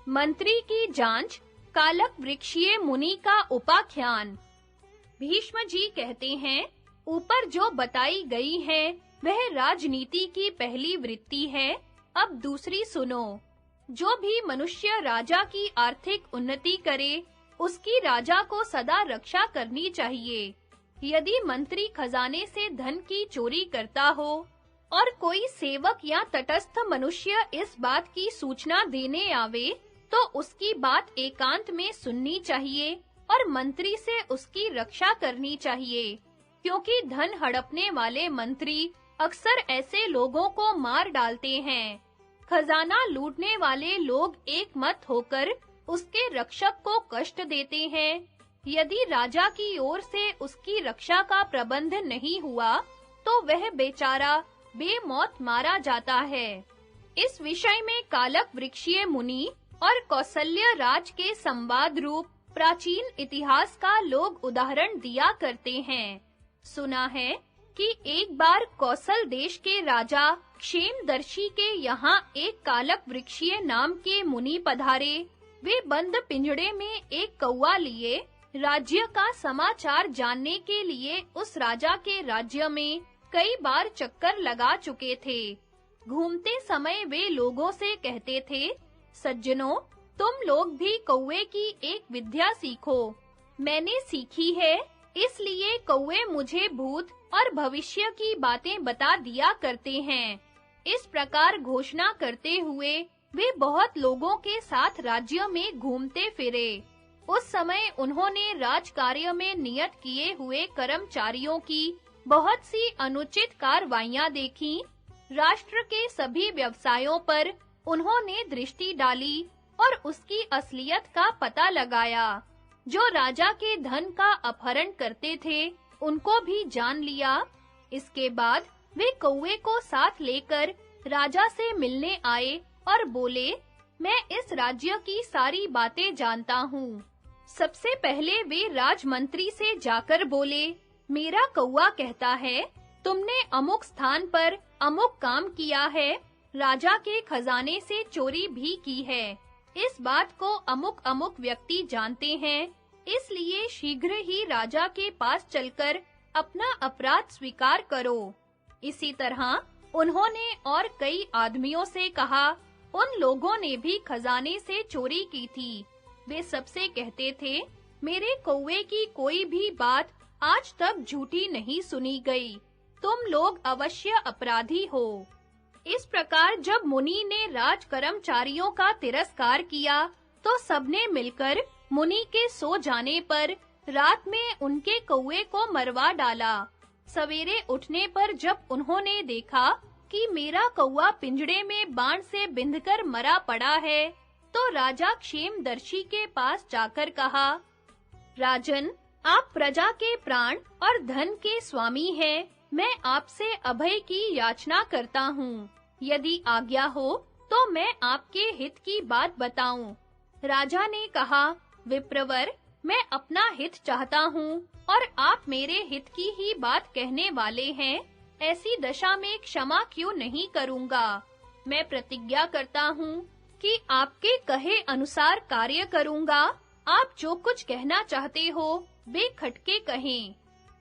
मंत्री की जांच, कालक वृक्षीय मुनि का उपाख्यान। भीष्म जी कहते हैं, ऊपर जो बताई गई है वह राजनीति की पहली वृत्ति है। अब दूसरी सुनो। जो भी मनुष्य राजा की आर्थिक उन्नति करे, उसकी राजा को सदा रक्षा करनी चाहिए। यदि मंत्री खजाने से धन की चोरी करता हो और कोई सेवक या तटस्थ मनुष्य इस बात की सूचना देने आवे, तो उसकी बात एकांत में सुननी चाहिए और मंत्री से उसकी रक्षा करनी चाहिए, क्योंकि धन हड़पने वाले मंत्री अक्सर ऐसे लोगों को मार डालते हैं। खजाना लूटने वाले लोग एक मत होकर उसके रक्षक को कष्ट देते हैं। यदि राजा की ओर से उसकी रक्षा का प्रबंध नहीं हुआ, तो वह बेचारा बेमौत मारा जाता है। इस विषय में कालक वृक्षीय मुनि और कौशल्य राज के संवाद रूप प्राचीन इतिहास का लोग उदाहरण दिया करते हैं। सुना है कि एक बार कौशल देश के राजा क्षेमदर्शी के यहाँ एक कालक वृक्षीय नाम के मुनि पधारे। वे बंद पिंजड़े में एक कौवा लिए राज्य का समाचार जानने के लिए उस राजा के राज्य में कई बार चक्कर लगा चुके थे। घूमते समय वे लोगों से कहते थे, सज्जनों, तुम लोग भी कौवे की एक विद्या सीखो। मैंने सीखी है, इसलिए कौवे मुझे भूत और भविष्य की बातें बता दिया करते हैं। इस प्रकार घोषणा करते हुए वे बहुत लोगों के साथ राज्य में घूमते फिरे। उस समय उन्होंने राजकार्य में नियत किए हुए कर्मचारियों की बहुत सी अनुचित कार्रवाइयां देखीं। राष्ट्र के सभी व्यवसायों पर उन्होंने दृष्टि डाली और उसकी असलियत का पता लगाया। जो राजा के धन का अपहरण करते थे, उनको भी जान लिया। इसके बाद वे कौवे को साथ लेकर राजा से मिलने आए और बोले, मैं इस राज्य की सारी बातें जानता हूँ। सबसे पहले वे राजमंत्री से जाकर बोले, मेरा कौवा कहता है, तुमने अमुक स्थान पर अमुक काम किया है, राजा के खजाने से चोरी भी की है। इस बात को अमुक व्यक्ति जानते हैं, इसलिए शीघ्र ही राजा के पास चलकर अपना अपराध स्वीकार करो। इसी तरह उन्होंने और कई आदमियों से कहा। उन लोगों ने भी खजाने से चोरी की थी। वे सबसे कहते थे, मेरे कौवे की कोई भी बात आज तक झूठी नहीं सुनी गई। तुम लोग अवश्य अपराधी हो। इस प्रकार जब मुनि ने राज कर्मचारियों का तिरस्कार किया, तो सबने मिलकर मुनि के सो जाने पर रात में उनके कौवे को मरवा डाला। सवेरे उठने पर जब उन्होंने देखा कि मेरा कौवा पिंजड़े में बाण से बिंधकर मरा पड़ा है, तो राजा क्षेमदर्शी के पास जाकर कहा, राजन, आप प्रजा के प्राण और धन के स्वामी हैं। मैं आपसे अभय की याचना करता हूँ। यदि आज्ञा हो तो मैं आपके हित की बात बताऊं। राजा ने कहा, विप्रवर, मैं अपना हित चाहता हूँ और आप मेरे हित की ही बात कहने वाले हैं। ऐसी दशा में क्षमा क्यों नहीं करूँगा। मैं प्रतिज्ञा करता हूँ कि आपके कहे अनुसार कार्य करूँगा। आप जो कुछ कहना चाहते हो बेखटके कहें।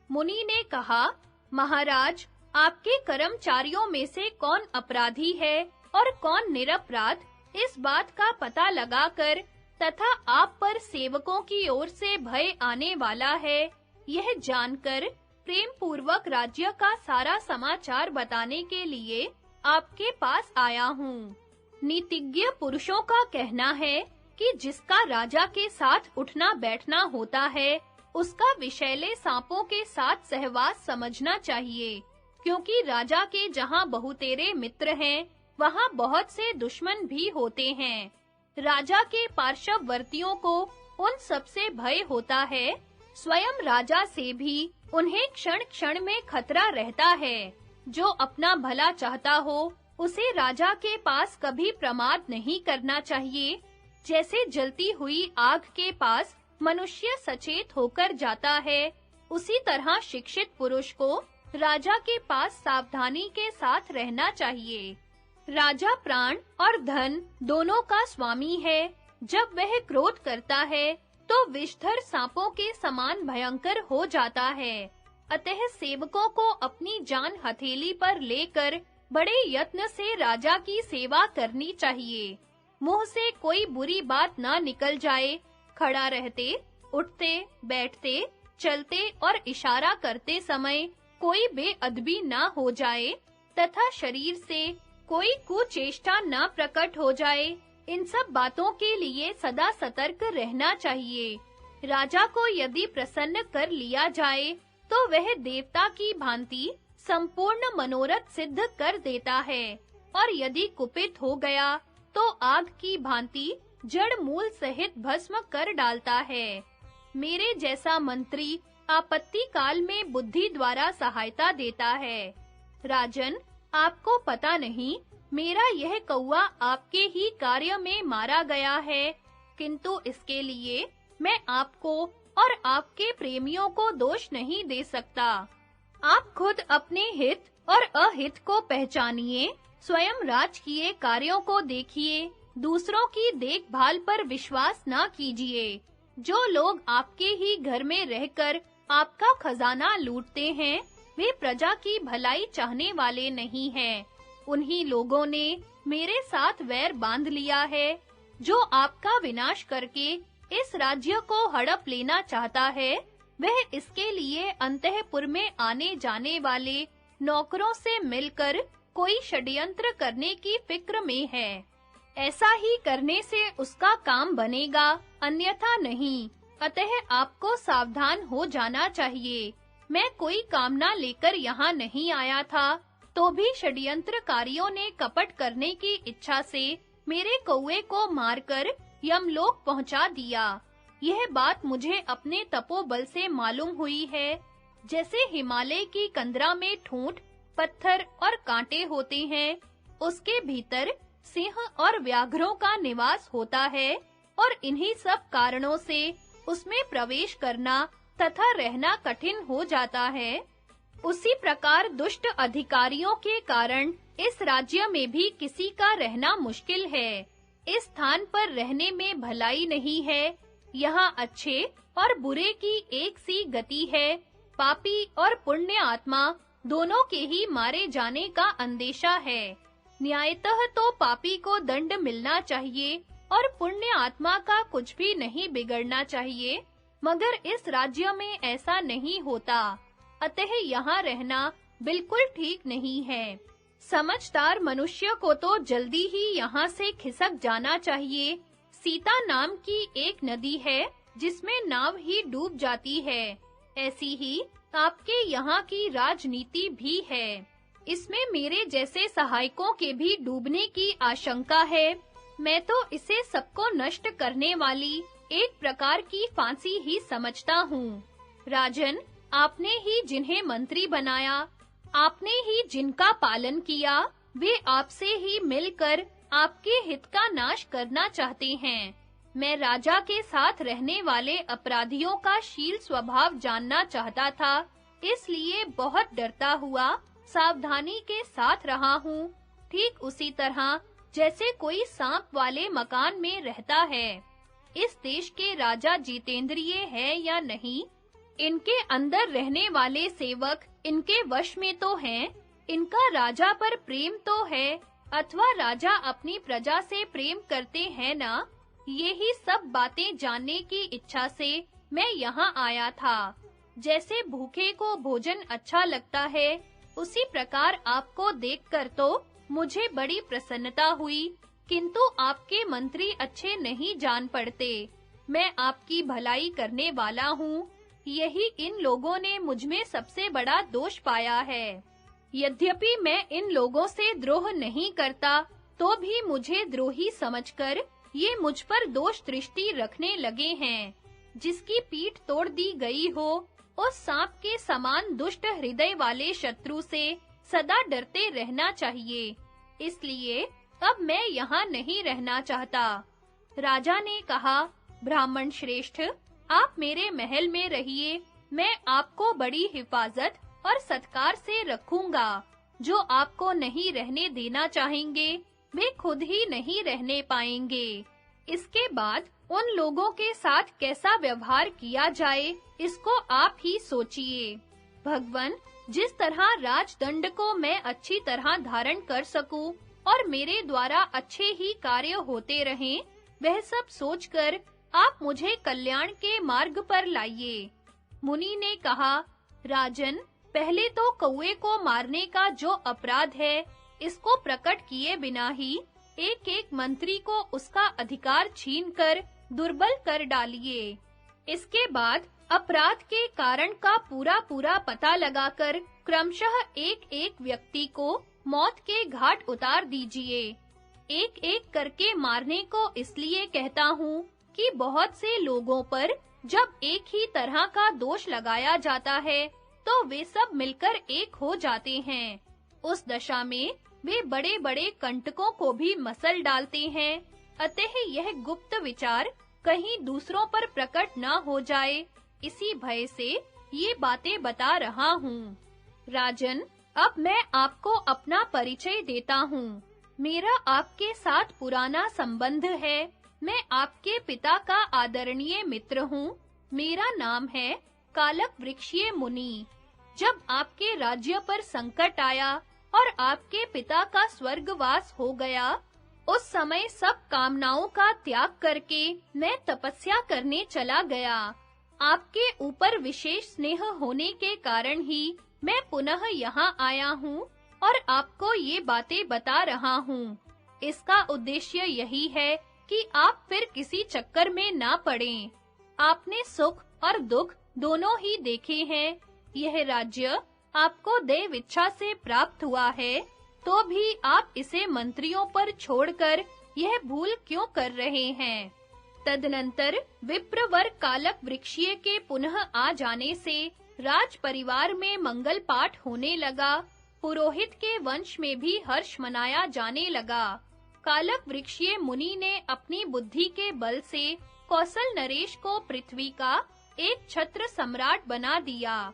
मुनि ने कहा, महाराज, आपके कर्मचारियों में से कौन अपराधी है और कौन निरपराध, इस बात का पता लगाकर तथा आप पर सेवकों की ओर से भय आने वाला है, यह जानकर प्रेम पूर्वक राज्य का सारा समाचार बताने के लिए आपके पास आया हूँ। नीतिज्ञ पुरुषों का कहना है कि जिसका राजा के साथ उठना बैठना होता है, उसका विषैले सांपों के साथ सहवास समझना चाहिए, क्योंकि राजा के जहाँ बहुतेरे मित्र हैं, वहाँ बहुत से दुश्मन भी होते हैं। राजा के पार्श्ववर्तियों को उन सबसे भय होता है, स्वयं राजा से भी उन्हें क्षण-क्षण में खतरा रहता है। जो अपना भला चाहता हो, उसे राजा के पास कभी प्रमाद नहीं करना चाहिए। जैसे जलती हुई आग के पास मनुष्य सचेत होकर जाता है, उसी तरह शिक्षित पुरुष को राजा के पास सावधानी के साथ रहना चाहिए। राजा प्राण और धन दोनों का स्वामी है। जब वह क्रोध करता है, तो विषधर सांपों के समान भयंकर हो जाता है। अतः सेवकों को अपनी जान हथेली पर लेकर बड़े यत्न से राजा की सेवा करनी चाहिए। मुंह से कोई बुरी बात ना निकल जाए। खड़ा रहते, उठते, बैठते, चलते और इशारा करते समय कोई बेअदबी ना हो जाए तथा शरीर से कोई कुचेष्टा ना प्रकट हो जाए। इन सब बातों के लिए सदा सतर्क रहना चाहिए। राजा को यदि प्रसन्न कर लिया जाए, तो वह देवता की भांति संपूर्ण मनोरथ सिद्ध कर देता है, और यदि कुपित हो गया, तो आग की भांति जड़ मूल सहित भस्म कर डालता है। मेरे जैसा मंत्री आपत्ति काल में बुद्धि द्वारा सहायता देता है। राजन, आपको पता नहीं, मेरा यह कौवा आपके ही कार्य में मारा गया है, किंतु इसके लिए मैं आपको और आपके प्रेमियों को दोष नहीं दे सकता। आप खुद अपने हित और अहित को पहचानिए, स्वयं राजकीय कार्यों को देखिए, दूसरों की देखभाल पर विश्वास ना कीजिए। जो लोग आपके ही घर में रहकर आपका खजाना लूटते हैं, वे प्रजा की भलाई चाहने वाले नहीं हैं। उन्हीं लोगों ने मेरे साथ वैर बांध लिया है। जो आपका विनाश करके इस राज्य को हड़प लेना चाहता है, वह इसके लिए अंतःपुर में आने जाने वाले नौकरों से मिलकर कोई षड्यंत्र करने की फिक्र में है। ऐसा ही करने से उसका काम बनेगा, अन्यथा नहीं। अतः आपको सावधान हो जाना चाहिए। मैं कोई कामना लेकर यहाँ नहीं आया था, तो भी षड्यंत्रकारियों ने कपट करने की इच्छा से मेरे कौवे को मारकर यमलोक पहुंचा दिया। यह बात मुझे अपने तपोबल से मालूम हुई है। जैसे हिमालय की कंदरा में ठूंठ, पत्थर और कांटे होते हैं, उसके भीतर सिंह और व्याघ्रों का निवास होता है, और इन्हीं सब कारणों से उसमें प्रवेश करना तथा रहना कठिन हो जाता है। उसी प्रकार दुष्ट अधिकारियों के कारण इस राज्य में भी किसी का रहना मुश्किल है। इस स्थान पर रहने में भलाई नहीं है। यहाँ अच्छे और बुरे की एक सी गति है। पापी और पुण्य आत्मा दोनों के ही मारे जाने का अंदेशा है। न्यायतः तो पापी को दंड मिलना चाहिए और पुण्य आत्मा का कुछ भी नहीं बिगड़ना चाहिए, मगर इस राज्य में ऐसा नहीं होता। अतः यहाँ रहना बिल्कुल ठीक नहीं है। समझदार मनुष्य को तो जल्दी ही यहाँ से खिसक जाना चाहिए। सीता नाम की एक नदी है, जिसमें नाव ही डूब जाती है। ऐसी ही आपके यहाँ की राजनीति भी है। इसमें मेरे जैसे सहायकों के भी डूबने की आशंका है। मैं तो इसे सबको नष्ट करने वाली एक प्रकार की फांसी ही समझता हूँ। राजन, आपने ही जिन्हें मंत्री बनाया, आपने ही जिनका पालन किया, वे आपसे ही मिलकर आपके हित का नाश करना चाहते हैं। मैं राजा के साथ रहने वाले अपराधियों का शील स्वभाव जानना चाहता था, इसलिए बहुत डरता हुआ सावधानी के साथ रहा हूँ। ठीक उसी तरह जैसे कोई सांप वाले मकान में रहता है। इस देश के राजा जितेंद्रिय है या नहीं, इनके अंदर रहने वाले सेवक इनके वश में तो हैं, इनका राजा पर प्रेम तो है, अथवा राजा अपनी प्रजा से प्रेम करते हैं ना, ये ही सब बातें जानने की इच्छा से मैं यहाँ आया था। जैसे भूखे को भोजन अच्छा लगता है, उसी प्रकार आपको देखकर तो मुझे बड़ी प्रसन्नता हुई, किंतु आपके मंत्री अच्छे नहीं जान पड़ते। मैं आपकी भलाई करने वाला हूँ, यही इन लोगों ने मुझमें सबसे बड़ा दोष पाया है। यद्यपि मैं इन लोगों से द्रोह नहीं करता, तो भी मुझे द्रोही समझकर ये मुझ पर दोष दृष्टि रखने लगे हैं। जिसकी पीठ तोड़ दी गई हो, उस सांप के समान दुष्ट हृदय वाले शत्रु से सदा डरते रहना चाहिए। इसलिए अब मैं यहाँ नहीं रहना चाहता। राजा ने कहा, ब्राह्मण श्रेष्ठ, आप मेरे महल में रहिए, मैं आपको बड़ी हिफाजत और सत्कार से रखूंगा। जो आपको नहीं रहने देना चाहेंगे, वे खुद ही नहीं रहने पाएंगे। इसके बाद उन लोगों के साथ कैसा व्यवहार किया जाए, इसको आप ही सोचिए। भगवन, जिस तरह राजदंड को मैं अच्छी तरह धारण कर सकूं और मेरे द्वारा अच्छे ही कार्य होते रहें, वह सब सोचकर आप मुझे कल्याण के मार्ग पर लाइए। मुनि ने कहा, राजन, पहले तो कौवे को मारने का जो अपराध है, इसको प्रकट किए बिना ही एक-एक मंत्री को उसका अधिकार छीनकर दुर्बल कर डालिए। इसके बाद अपराध के कारण का पूरा पता लगाकर क्रमशः एक-एक व्यक्ति को मौत के घाट उतार दीजिए। एक-एक करके मारने को इसलिए कहता हूँ कि बहुत से लोगों पर जब एक ही तरह का दोष लगाया जाता है, तो वे सब मिलकर एक हो जाते हैं। उस दशा में वे बड़े-बड़े कंटकों को भी मसल डालते हैं। अतः यह गुप्त विचार कहीं दूसरों पर प्रकट न हो जाए, इसी भय से ये बातें बता रहा हूँ। राजन, अब मैं आपको अपना परिचय देता हूँ। मेरा आपके साथ पुराना संबंध है। मैं आपके पिता का आदरणीय मित्र हूँ। मेरा नाम है कालक वृक्षीय मुनि। जब आपके राज्य पर संकट आया और आपके पिता का स्वर्गवास हो गया, उस समय सब कामनाओं का त्याग करके मैं तपस्या करने चला गया। आपके ऊपर विशेष स्नेह होने के कारण ही मैं पुनः यहाँ आया हूँ और आपको ये बातें बता रहा हूँ। इसका उद्देश्य यही है कि आप फिर किसी चक्कर में ना पड़ें। आपने सुख और दुख दोनों ही देखे हैं। यह राज्य आपको देव इच्छा से प्राप्त हुआ है, तो भी आप इसे मंत्रियों पर छोड़कर यह भूल क्यों कर रहे हैं? तदनंतर विप्रवर कालक वृक्षीय के पुनः आ जाने से राज परिवार में मंगल पाठ होने लगा। पुरोहित के वंश में भी हर्ष मनाया जाने लगा। कालक वृक्षीय मुनि ने अपनी बुद्धि के बल से कौशल नरेश को पृथ्वी का एक छत्र सम्राट बना दिया।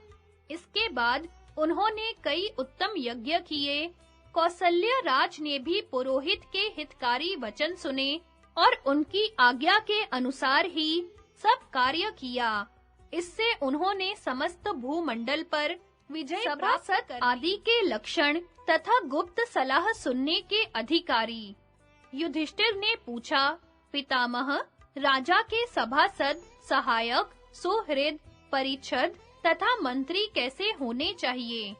इसके बाद उन्होंने कई उत्तम यज्ञ किए। कौशल्य राज ने भी पुरोहित के हितकारी वचन सुने और उनकी आज्ञा के अनुसार ही सब कार्य किया। इससे उन्होंने समस्त भूमंडल पर विजय सभासद आदि के लक्षण तथा गुप्त सलाह सुनने के अधिकारी। युधिष्ठिर ने पूछा, पितामह, राजा के सभासद, सहायक, सुहृद, परिच्छद तथा मंत्री कैसे होने चाहिए?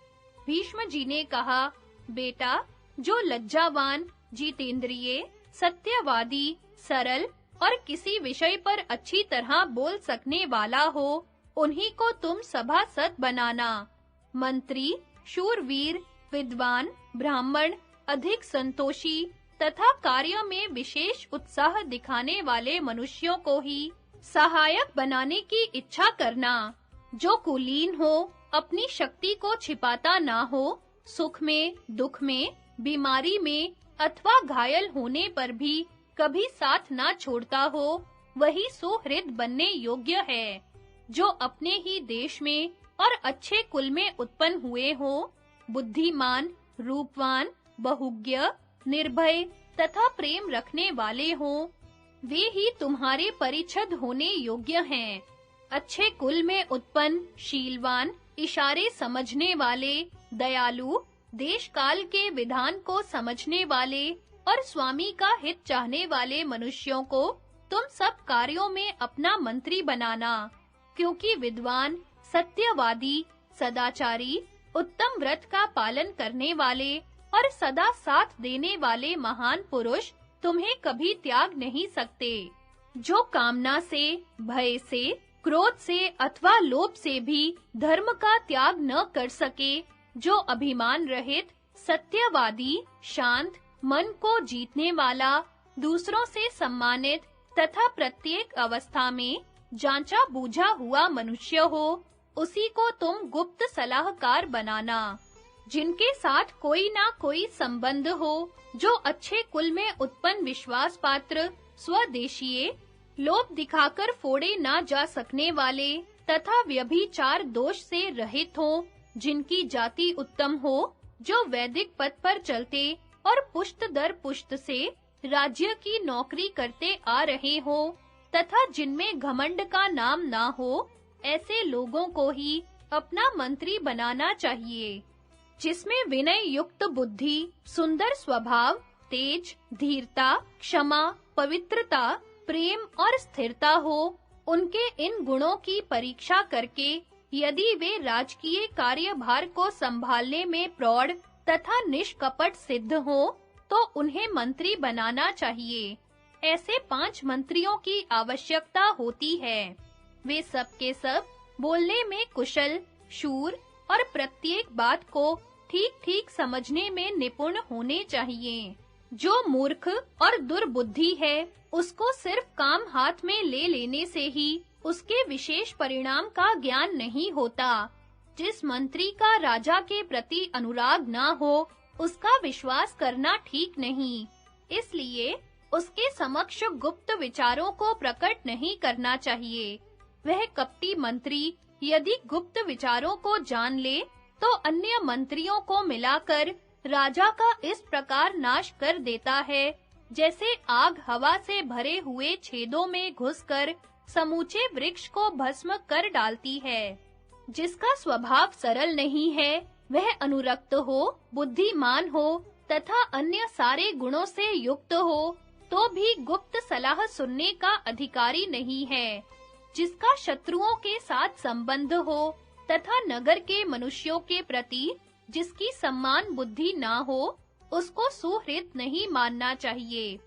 भीष्म जी ने कहा, बेटा, जो लज्जावान, जितेंद्रिय, सत्यवादी, सरल और किसी विषय पर अच्छी तरह बोल सकने वाला हो, उन्हीं को तुम सभासद बनाना। मंत्री, शूरवीर, विद्वान, ब्राह्मण, अधिक संतोषी तथा कार्य में विशेष उत्साह दिखाने वाले मनुष्यों को ही सहायक बनाने की इच्छा करना। जो कुलीन हो, अपनी शक्ति को छिपाता ना हो, सुख में, दुख में, बीमारी में अथवा घायल होने पर भी कभी साथ ना छोड़ता हो, वही सुहृद बनने योग्य है। जो अपने ही देश में और अच्छे कुल में उत्पन्न हुए हो, बुद्धिमान, रूपवान, बहुज्ञ, निर्भय तथा प्रेम रखने वाले हो, वे ही तुम्हारे परिच्छद होने योग्य हैं। अच्छे कुल में उत्पन्न, शीलवान, इशारे समझने वाले, दयालु, देश काल के विधान को समझने वाले और स्वामी का हित चाहने वाले मनुष्यों को तुम सब कार्यों में अपना मंत्री बनाना, क्योंकि विद्वान, सत्यवादी, सदाचारी, उत्तम व्रत का पालन करने वाले और सदा साथ देने वाले महान पुरुष तुम्हें कभी त्याग नहीं सकते। जो कामना से, भय से, क्रोध से अथवा लोभ से भी धर्म का त्याग न कर सके, जो अभिमान रहित, सत्यवादी, शांत, मन को जीतने वाला, दूसरों से सम्मानित तथा प्रत्येक अवस्था में जांचा बूझा हुआ मनुष्य हो, उसी को तुम गुप्त सलाहकार बनाना। जिनके साथ कोई ना कोई संबंध हो, जो अच्छे कुल में उत्पन्न विश्वास पात्र, स्वदेशीय, लोभ दिखाकर फोड़े ना जा सकने वाले तथा व्यभिचार दोष से रहित हो, जिनकी जाति उत्तम हो, जो वैदिक पथ पर चलते और पुश्त दर पुश्त से राज्य की नौकरी करते आ रहे हो तथा जिनमें घमंड का नाम ना हो, ऐसे लोगों को ही अपना मंत्री बनाना चाहिए। जिसमें विनय युक्त बुद्धि, सुंदर स्वभाव, तेज, धीरता, क्षमा, पवित्रता, प्रेम और स्थिरता हो, उनके इन गुणों की परीक्षा करके यदि वे राजकीय कार्यभार को संभालने में प्रौढ़ तथा निष्कपट सिद्ध हो, तो उन्हें मंत्री बनाना चाहिए। ऐसे 5 मंत्रियों की आवश्यकता होती है। वे सब के सब बोलने में कुशल, शूर और प्रत्येक बात को ठीक-ठीक समझने में निपुण होने चाहिए। जो मूर्ख और दुर्बुद्धि है, उसको सिर्फ काम हाथ में ले लेने से ही उसके विशेष परिणाम का ज्ञान नहीं होता। जिस मंत्री का राजा के प्रति अनुराग ना हो, उसका विश्वास करना ठीक नहीं। इसलिए उसके समक्ष गुप्त विचारों को प्रकट नहीं करना चाहिए। वह कपटी मंत्री यदि गुप्त विचारों को जान ले, तो अन्य मंत्रियों को मिलाकर राजा का इस प्रकार नाश कर देता है, जैसे आग हवा से भरे हुए छेदों में घुसकर समूचे वृक्ष को भस्म कर डालती है। जिसका स्वभाव सरल नहीं है, वह अनुरक्त हो, बुद्धिमान हो तथा अन्य सारे गुणों से युक्त हो, तो भी गुप्त सलाह सुनने का अधिकारी नहीं है। जिसका शत्रुओं के साथ संबंध हो तथा नगर के मनुष्यों के प्रति जिसकी सम्मान बुद्धि ना हो, उसको सुहृद नहीं मानना चाहिए।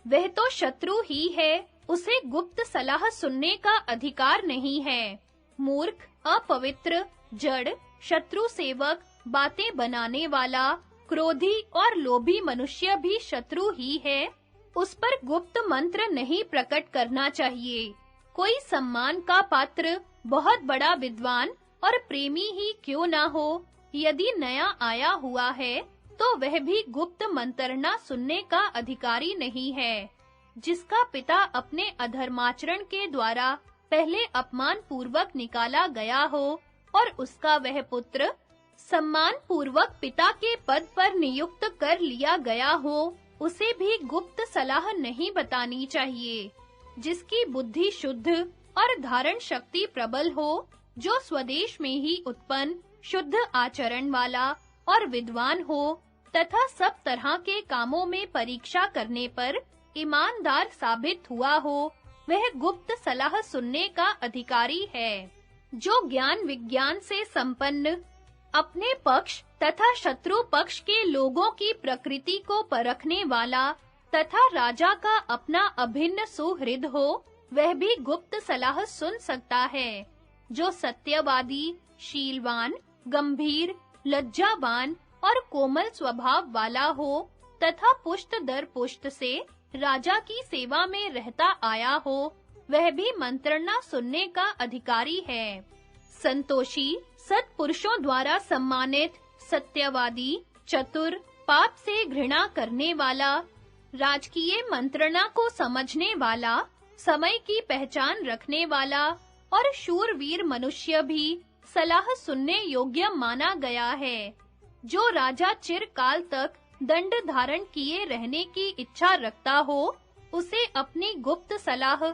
वह तो शत्रु ही है, उसे गुप्त सलाह सुनने का अधिकार नहीं है। मूर्ख, अपवित्र, जड़, शत्रु सेवक, बातें बनाने वाला, क्रोधी और लोभी मनुष्य भी शत्रु ही है। उस पर गुप्त मंत्र नहीं प्रकट करना चाहिए। कोई सम्मान का पात्र, बहुत बड़ा विद्वान और प्रेमी ही क्यों ना हो, यदि नया आया हुआ है, तो वह भी गुप्त मंत्रणा सुनने का अधिकारी नहीं है। जिसका पिता अपने अधर्माचरण के द्वारा पहले अपमान पूर्वक निकाला गया हो और उसका वह पुत्र सम्मान पूर्वक पिता के पद पर नियुक्त कर लिया गया हो, उसे भी गुप्त सलाह नहीं बतानी चाहिए। जिसकी बुद्धि शुद्ध और धारण शक्ति प्रबल हो, जो स्वदेश में ही उत्पन्न, शुद्ध आचरण वाला और विद्वान हो तथा सब तरह के कामों में परीक्षा करने पर ईमानदार साबित हुआ हो, वह गुप्त सलाह सुनने का अधिकारी है। जो ज्ञान विज्ञान से संपन्न, अपने पक्ष तथा शत्रु पक्ष के लोगों की प्रकृति को परखने वाला तथा राजा का अपना अभिन्न सुहृद हो, वह भी गुप्त सलाह सुन सकता है। जो सत्यवादी, शीलवान, गंभीर, लज्जावान और कोमल स्वभाव वाला हो तथा पुष्ट दर पुष्ट से राजा की सेवा में रहता आया हो, वह भी मंत्रणा सुनने का अधिकारी है। संतोषी, सत्पुरुषों द्वारा सम्मानित, सत्यवादी, चतुर, पाप से घृणा करने वाला, राजकीय मंत्रणा को समझने वाला, समय की पहचान रखने वाला और शूरवीर मनुष्य भी सलाह सुनने योग्य माना गया है। जो राजा चिरकाल तक दंड धारण किए रहने की इच्छा रखता हो, उसे अपनी गुप्त सलाह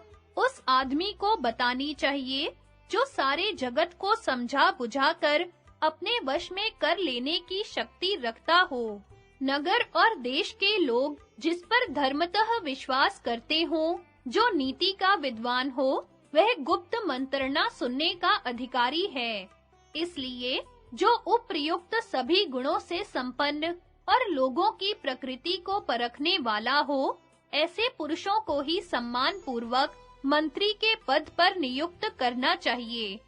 उस आदमी को बतानी चाहिए जो सारे जगत को समझा बुझाकर अपने वश में कर लेने की शक्ति रखता हो। नगर और देश के लोग जिस पर धर्मतः विश्वास करते हों, जो नीति का विद्वान हो वह गुप्त मंत्रणा सुनने का अधिकारी है। इसलिए जो उपर्युक्त सभी गुणों से संपन्न और लोगों की प्रकृति को परखने वाला हो, ऐसे पुरुषों को ही सम्मान पूर्वक मंत्री के पद पर नियुक्त करना चाहिए।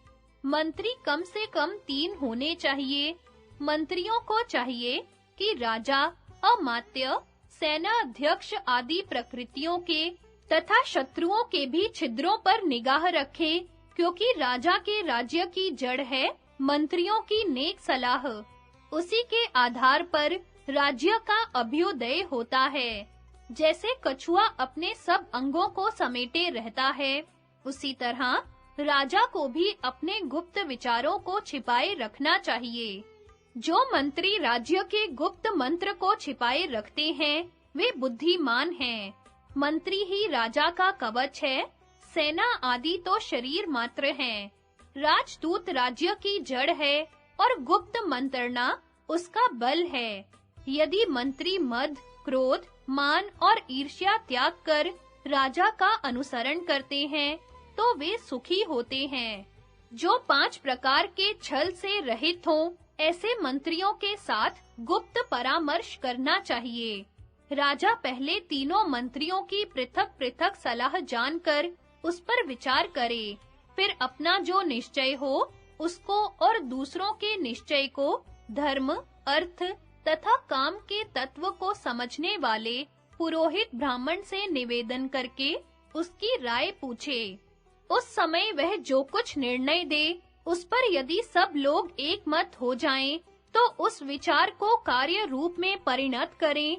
मंत्री कम से कम 3 होने चाहिए। मंत्रियों को चाहिए कि राजा, अमात्य, सेना अध्यक्ष आदि प्रकृतियों के तथा शत्रुओं के भी छिद्रों पर निगाह रखें, क्योंकि राजा के राज्य की जड़ है मंत्रियों की नेक सलाह। उसी के आधार पर राज्य का अभ्युदय होता है। जैसे कछुआ अपने सब अंगों को समेटे रहता है, उसी तरह राजा को भी अपने गुप्त विचारों को छिपाए रखना चाहिए। जो मंत्री राज्य के गुप्त मंत्र को छिपाए रखते हैं, वे बुद्धिमान हैं। मंत्री ही राजा का कवच है, सेना आदि तो शरीर मात्र हैं। राजदूत राज्य की जड़ है और गुप्त मंत्रणा उसका बल है। यदि मंत्री मद, क्रोध, मान और ईर्ष्या त्याग कर राजा का अनुसरण करते हैं, तो वे सुखी होते हैं। जो 5 प्रकार के छल से रहित हों, ऐसे मंत्रियों के साथ गुप्त परामर्श करना चाहिए। राजा पहले तीनों मंत्रियों की पृथक-पृथक सलाह जानकर उस पर विचार करे, फिर अपना जो निश्चय हो उसको और दूसरों के निश्चय को धर्म, अर्थ तथा काम के तत्व को समझने वाले पुरोहित ब्राह्मण से निवेदन करके उसकी राय पूछे। उस समय वह जो कुछ निर्णय दे, उस पर यदि सब लोग एक मत हो जाएं, तो उस विचार को कार्य रूप में परिणत करें।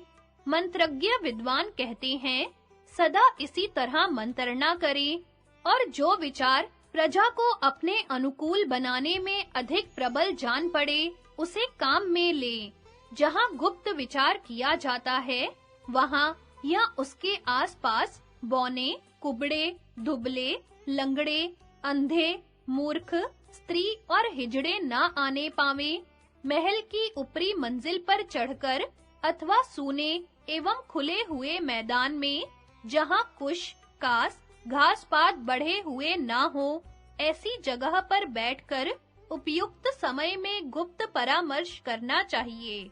मंत्रज्ञ विद्वान कहते हैं, सदा इसी तरह मंत्रणा करें और जो विचार प्रजा को अपने अनुकूल बनाने में अधिक प्रबल जान पड़े, उसे काम में ले। जहाँ गुप्त विचार किया जाता है, वहाँ या उसके आसपास बौने, कुबड़े, दुबले, लंगड़े, अंधे, मूर्ख, स्त्री और हिजड़े ना आने पावे। महल की ऊपरी मंजिल पर चढ़कर अथवा सूने एवं खुले हुए मैदान में, जहाँ कुश, कास, घास-पात बढ़े हुए ना हो, ऐसी जगह पर बैठकर उपयुक्त समय में गुप्त परामर्श करना चाहिए।